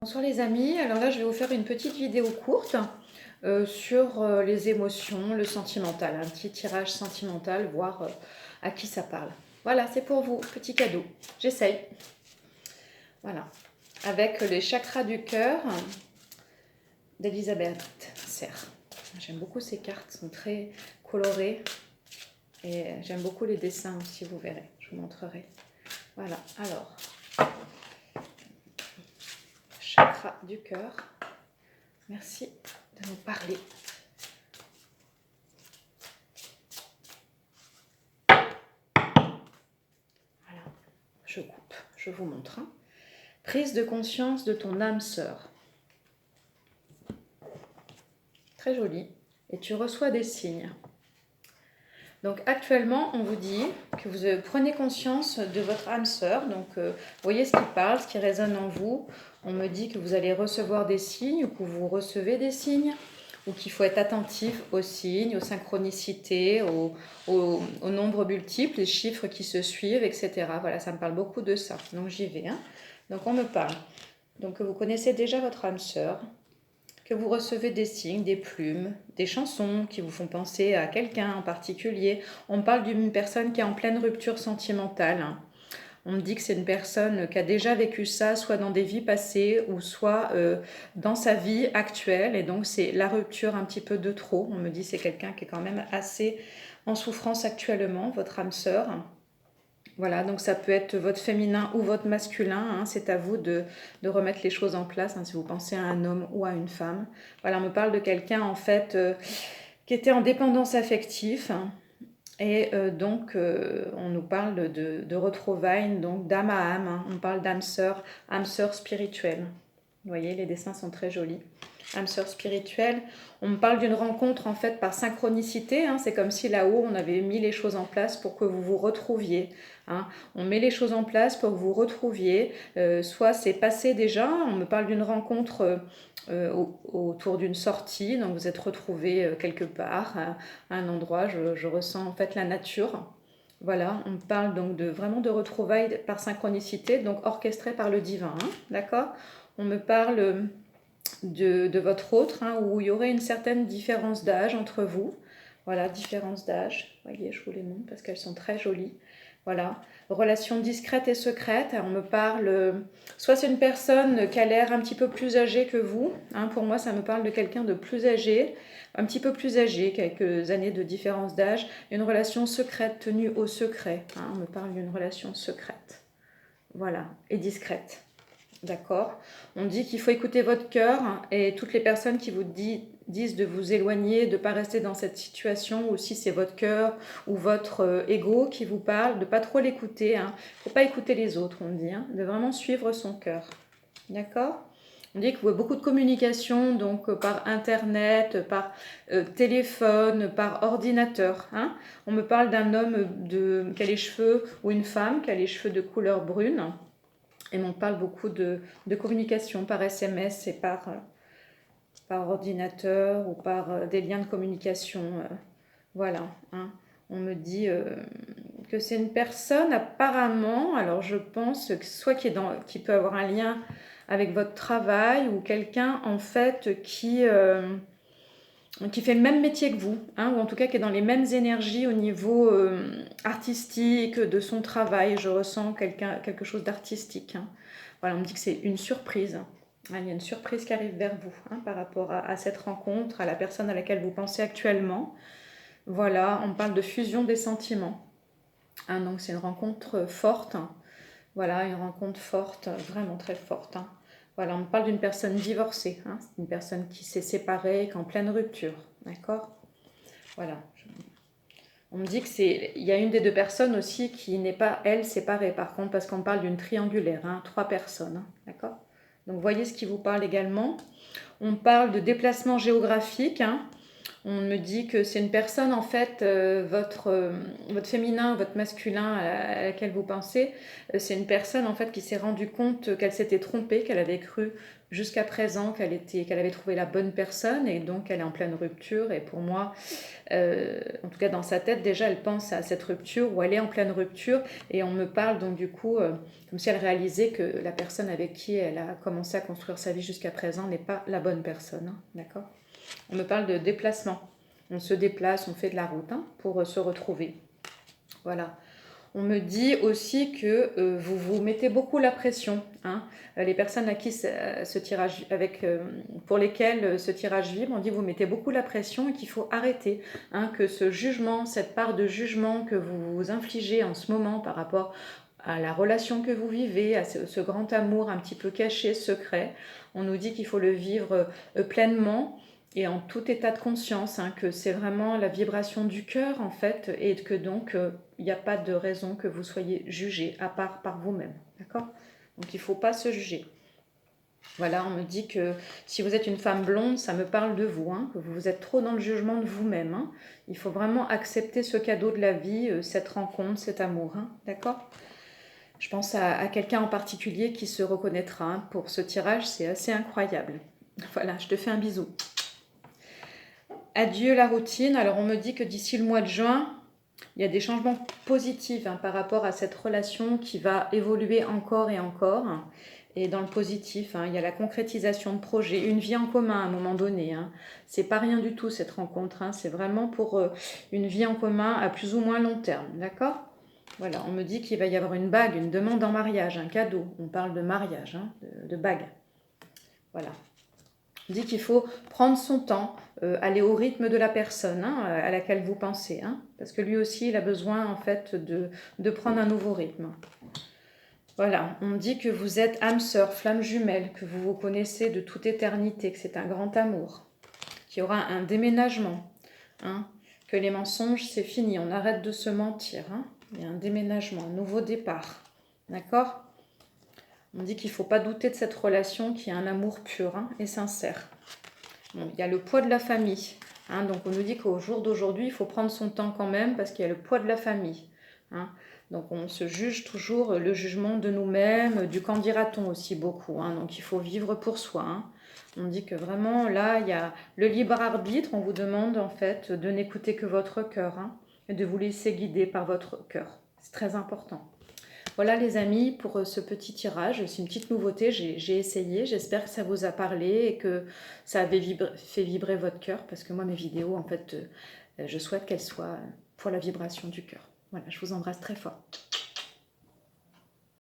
Bonsoir les amis, alors là je vais vous faire une petite vidéo courte sur les émotions, le sentimental, un petit tirage sentimental, voir à qui ça parle. Voilà, c'est pour vous, petit cadeau, j'essaye. Voilà, avec les chakras du cœur d'Elisabeth Serre. J'aime beaucoup ces cartes, sont très colorées et j'aime beaucoup les dessins aussi, vous verrez, je vous montrerai. Voilà, alors, chakra du cœur. Merci de nous parler. Voilà, je coupe, je vous montre. Prise de conscience de ton âme sœur. Très joli. Et tu reçois des signes. Donc actuellement, on vous dit que vous prenez conscience de votre âme sœur. Donc voyez ce qui parle, ce qui résonne en vous. On me dit que vous allez recevoir des signes ou que vous recevez des signes, ou qu'il faut être attentif aux signes, aux synchronicités, aux nombres multiples, les chiffres qui se suivent, etc. Voilà, ça me parle beaucoup de ça. Donc j'y vais. Donc on me parle. Donc vous connaissez déjà votre âme sœur, que vous recevez des signes, des plumes, des chansons qui vous font penser à quelqu'un en particulier. On me parle d'une personne qui est en pleine rupture sentimentale. On me dit que c'est une personne qui a déjà vécu ça, soit dans des vies passées ou soit dans sa vie actuelle. Et donc c'est la rupture un petit peu de trop. On me dit que c'est quelqu'un qui est quand même assez en souffrance actuellement, votre âme sœur. Voilà, donc ça peut être votre féminin ou votre masculin, c'est à vous de remettre les choses en place, si vous pensez à un homme ou à une femme. Voilà, on me parle de quelqu'un en fait qui était en dépendance affective, et donc on nous parle de retrouvailles, donc d'âme à âme, on parle d'âme sœur spirituelle. Vous voyez, les dessins sont très jolis. Âme sœur spirituelle. On me parle d'une rencontre en fait par synchronicité. C'est comme si là-haut on avait mis les choses en place pour que vous vous retrouviez. On met les choses en place pour que vous retrouviez. Soit c'est passé déjà. On me parle d'une rencontre autour d'une sortie. Donc vous êtes retrouvés quelque part, à un endroit. Je ressens en fait la nature. Voilà, on parle donc vraiment de retrouvailles par synchronicité, donc orchestrées par le divin. D'accord ? On me parle de votre autre, où il y aurait une certaine différence d'âge entre vous. Voilà, différence d'âge. Vous voyez, je vous les montre parce qu'elles sont très jolies. Voilà, relation discrète et secrète. On me parle, soit c'est une personne qui a l'air un petit peu plus âgée que vous. Pour moi, ça me parle de quelqu'un de plus âgé, un petit peu plus âgé, quelques années de différence d'âge. Une relation secrète tenue au secret. On me parle d'une relation secrète. Voilà, et discrète. D'accord. On dit qu'il faut écouter votre cœur, et toutes les personnes qui vous disent de vous éloigner, de ne pas rester dans cette situation, ou si c'est votre cœur ou votre ego qui vous parle, de ne pas trop l'écouter. Il ne faut pas écouter les autres, on dit, de vraiment suivre son cœur. D'accord. On dit qu'il y a beaucoup de communication, donc par internet, par téléphone, par ordinateur. On me parle d'un homme qui a les cheveux, ou une femme qui a les cheveux de couleur brune. Et on parle beaucoup de communication par SMS et par ordinateur ou par des liens de communication. Voilà. On me dit que c'est une personne apparemment, alors je pense, soit qui peut avoir un lien avec votre travail, ou quelqu'un en fait qui fait le même métier que vous, ou en tout cas qui est dans les mêmes énergies au niveau artistique de son travail. Je ressens quelque chose d'artistique. Voilà, on me dit que c'est une surprise. Il y a une surprise qui arrive vers vous par rapport à cette rencontre, à la personne à laquelle vous pensez actuellement. Voilà, on parle de fusion des sentiments. Donc c'est une rencontre forte. Voilà, une rencontre forte, vraiment très forte. Voilà, on me parle d'une personne divorcée. C'est une personne qui s'est séparée, qui est en pleine rupture. D'accord ? Voilà. On me dit qu'il y a une des deux personnes aussi qui n'est pas, elle, séparée, par contre, parce qu'on parle d'une triangulaire, 3 personnes. D'accord ? Donc, voyez ce qui vous parle également. On parle de déplacement géographique. On me dit que c'est une personne, en fait, votre féminin, votre masculin à laquelle vous pensez, c'est une personne, en fait, qui s'est rendue compte qu'elle s'était trompée, qu'elle avait cru jusqu'à présent qu'elle avait trouvé la bonne personne et donc elle est en pleine rupture. Et pour moi, en tout cas dans sa tête, déjà, elle pense à cette rupture ou elle est en pleine rupture et on me parle donc du coup, comme si elle réalisait que la personne avec qui elle a commencé à construire sa vie jusqu'à présent n'est pas la bonne personne, hein, d'accord? On me parle de déplacement. On se déplace, on fait de la route hein, pour se retrouver. Voilà. On me dit aussi que vous vous mettez beaucoup la pression. Hein. Les personnes à qui ce tirage, pour lesquelles ce tirage vibre, on dit que vous mettez beaucoup la pression et qu'il faut arrêter. Hein, que ce jugement, cette part de jugement que vous vous infligez en ce moment par rapport à la relation que vous vivez, à ce grand amour un petit peu caché, secret, on nous dit qu'il faut le vivre pleinement et en tout état de conscience, hein, que c'est vraiment la vibration du cœur en fait, et que donc il n'y a pas de raison que vous soyez jugé, à part par vous-même, d'accord? Donc il ne faut pas se juger. Voilà, on me dit que si vous êtes une femme blonde, ça me parle de vous, hein, que vous êtes trop dans le jugement de vous-même. Hein. Il faut vraiment accepter ce cadeau de la vie, cette rencontre, cet amour, hein, d'accord? Je pense à quelqu'un en particulier qui se reconnaîtra hein, pour ce tirage, c'est assez incroyable. Voilà, je te fais un bisou. Adieu la routine. Alors on me dit que d'ici le mois de juin, il y a des changements positifs hein, par rapport à cette relation qui va évoluer encore et encore. Et dans le positif, hein, il y a la concrétisation de projets, une vie en commun à un moment donné. Hein. C'est pas rien du tout cette rencontre. Hein. C'est vraiment pour une vie en commun à plus ou moins long terme. D'accord ? Voilà, on me dit qu'il va y avoir une bague, une demande en mariage, un cadeau. On parle de mariage, hein, de bague. Voilà. On dit qu'il faut prendre son temps, aller au rythme de la personne hein, à laquelle vous pensez. Hein, parce que lui aussi, il a besoin en fait de prendre un nouveau rythme. Voilà, on dit que vous êtes âme sœur, flamme jumelle, que vous vous connaissez de toute éternité, que c'est un grand amour, qu'il y aura un déménagement, hein, que les mensonges, c'est fini, on arrête de se mentir. Hein, il y a un déménagement, un nouveau départ. D'accord ? On dit qu'il ne faut pas douter de cette relation qui a un amour pur hein, et sincère. Bon, il y a le poids de la famille. Hein, donc on nous dit qu'au jour d'aujourd'hui, il faut prendre son temps quand même parce qu'il y a le poids de la famille. Hein. Donc on se juge toujours le jugement de nous-mêmes, du qu'en dira-t-on aussi beaucoup. Hein, donc il faut vivre pour soi. Hein. On dit que vraiment là, il y a le libre arbitre. On vous demande en fait de n'écouter que votre cœur hein, et de vous laisser guider par votre cœur. C'est très important. Voilà les amis pour ce petit tirage, c'est une petite nouveauté, j'ai essayé, j'espère que ça vous a parlé et que ça avait fait vibrer votre cœur parce que moi mes vidéos en fait je souhaite qu'elles soient pour la vibration du cœur. Voilà, je vous embrasse très fort.